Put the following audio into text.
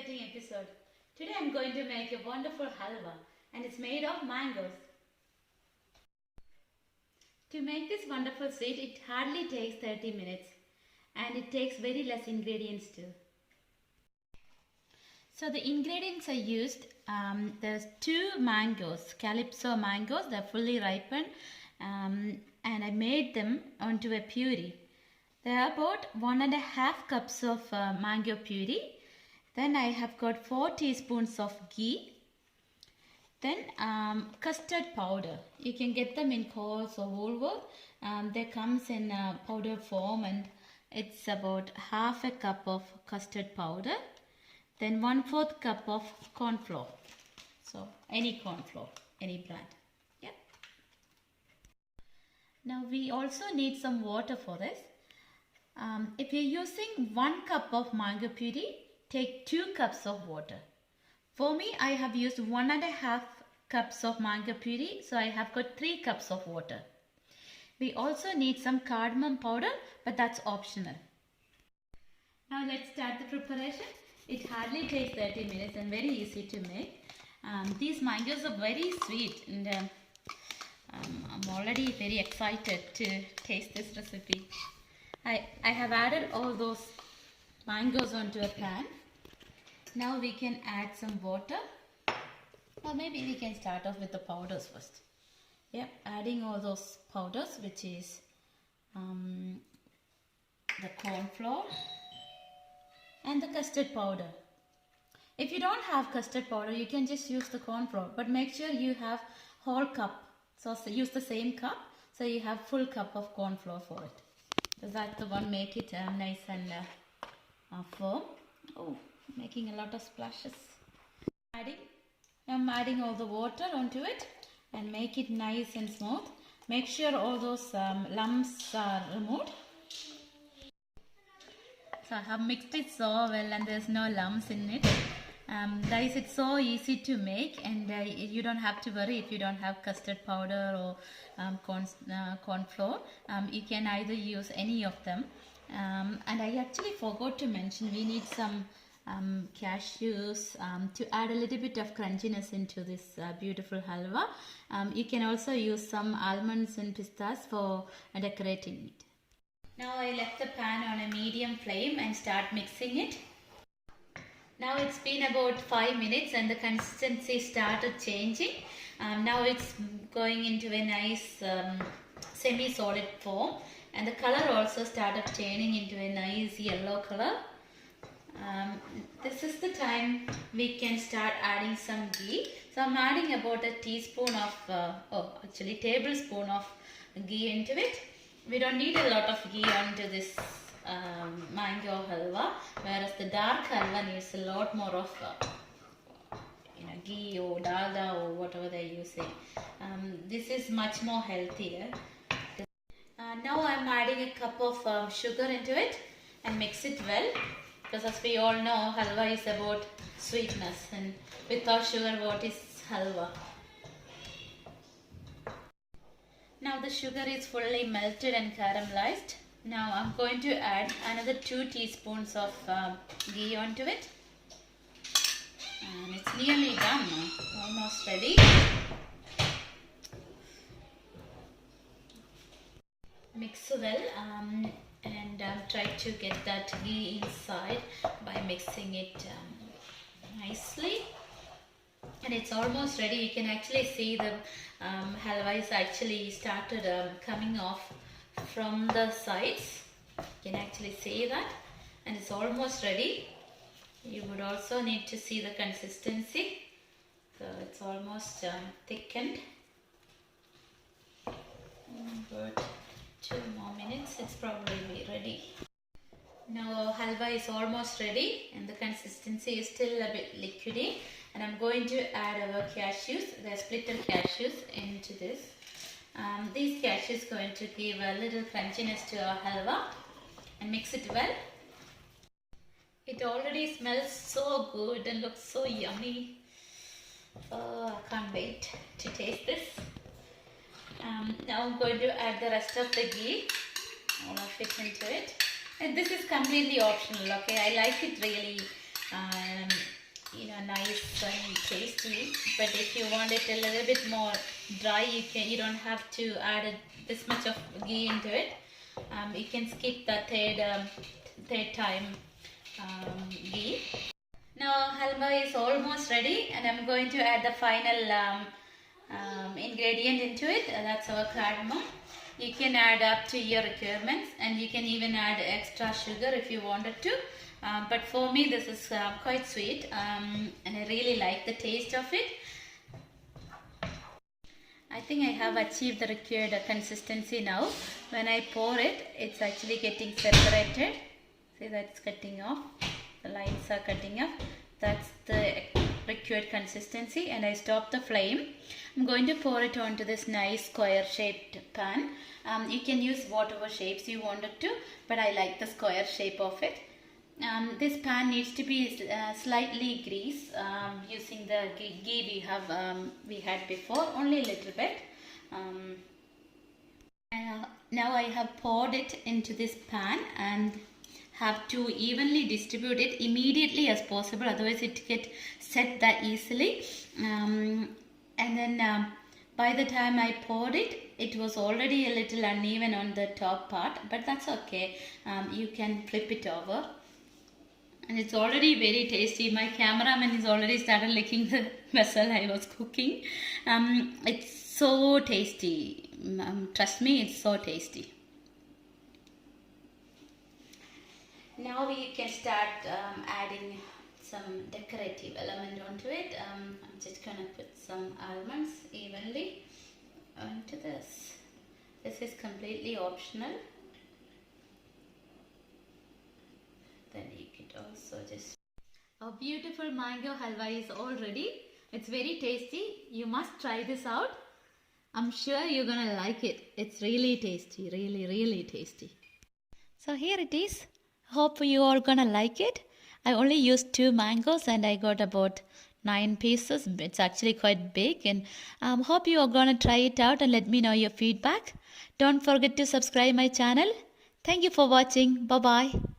exciting episode. Today I'm going to make a wonderful halwa and it's made of mangoes. To make this wonderful sweet, it hardly takes 30 minutes and it takes very less ingredients too. So the ingredients I used, there's 2 mangoes, calypso mangoes, they're fully ripened, and I made them onto a puree. There are about 1.5 cups of mango puree. Then I have got 4 teaspoons of ghee. Then custard powder. You can get them in Coles or Woolworth. They comes in powder form and it's about half a cup of custard powder. Then 1/4 cup of corn flour. So any corn flour, any brand. Yeah. Now we also need some water for this. If you're using 1 cup of mango puree, take 2 cups of water. For me, I have used 1.5 cups of mango puree, so I have got 3 cups of water. We also need some cardamom powder, but that's optional. Now let's start the preparation. It hardly takes 30 minutes and very easy to make. These mangoes are very sweet and I'm already very excited to taste this recipe. I have added all those mangoes onto a pan. Now we can add some water, or maybe we can start off with the powders first. Yep, adding all those powders, which is the corn flour and the custard powder. If you don't have custard powder, you can just use the corn flour, but make sure you have whole cup. So use the same cup, so you have full cup of corn flour for it. So that's the one make it nice and firm. Oh, making a lot of splashes. I'm adding all the water onto it and make it nice and smooth. Make sure all those lumps are removed. So I have mixed it so well and there's no lumps in it. Guys, it's so easy to make and you don't have to worry if you don't have custard powder or corn flour. You can either use any of them. And I actually forgot to mention we need some cashews to add a little bit of crunchiness into this beautiful halwa. You can also use some almonds and pistas for decorating it. Now I left the pan on a medium flame and start mixing it. Now it's been about 5 minutes and the consistency started changing. Now it's going into a nice semi-solid form and the color also started turning into a nice yellow color. This is the time we can start adding some ghee. So I'm adding about a teaspoon of, tablespoon of ghee into it. We don't need a lot of ghee onto this mango halwa, whereas the dark halwa needs a lot more of ghee or dalda or whatever they're using. This is much more healthier. Now I'm adding a cup of sugar into it and mix it well, because as we all know, halwa is about sweetness, and without sugar, what is halwa? Now the sugar is fully melted and caramelized. Now I'm going to add another 2 teaspoons of ghee onto it. And it's nearly done now, almost ready. Mix well and try to get that ghee inside by mixing it nicely. And it's almost ready. You can actually see the halwa is actually started coming off from the sides. You can actually see that, and it's almost ready. You would also need to see the consistency. So it's almost thickened. About 2 more minutes, it's probably be ready. Now halwa is almost ready and the consistency is still a bit liquidy, and I'm going to add our cashews, the splitted cashews, into this. These cashews are going to give a little crunchiness to our halwa, and mix it well. It already smells so good and looks so yummy. Oh, I can't wait to taste this. Now I'm going to add the rest of the ghee, all of it into it. And this is completely optional, okay? I like it really nice and tasty. But if you want it a little bit more dry, you don't have to add this much of ghee into it. You can skip the third time ghee. Now halwa is almost ready, and I'm going to add the final ingredient into it. That's our cardamom. You can add up to your requirements, and you can even add extra sugar if you wanted to. But for me this is quite sweet, and I really like the taste of it. I think I have achieved the required consistency now. When I pour it, it's actually getting separated. See that it's cutting off. The lines are cutting off. That's the required consistency, and I stop the flame. I'm going to pour it onto this nice square shaped pan. You can use whatever shapes you wanted to, but I like the square shape of it. This pan needs to be slightly greased using the ghee we had before, only a little bit. Now I have poured it into this pan and have to evenly distribute it immediately as possible, otherwise it gets set that easily. And then by the time I poured it, it was already a little uneven on the top part, but that's okay. You can flip it over. And it's already very tasty. My cameraman has already started licking the vessel I was cooking. It's so tasty. Trust me, it's so tasty. Now we can start adding some decorative element onto it. I'm just gonna put some almonds evenly onto this. This is completely optional. Then you could also just... Our beautiful mango halwa is all ready. It's very tasty. You must try this out. I'm sure you're gonna like it. It's really tasty, really tasty. So here it is. Hope you all gonna like it. I only used 2 mangoes and I got about 9 pieces. It's actually quite big, and hope you are gonna try it out and let me know your feedback. Don't forget to subscribe my channel. Thank you for watching. Bye bye.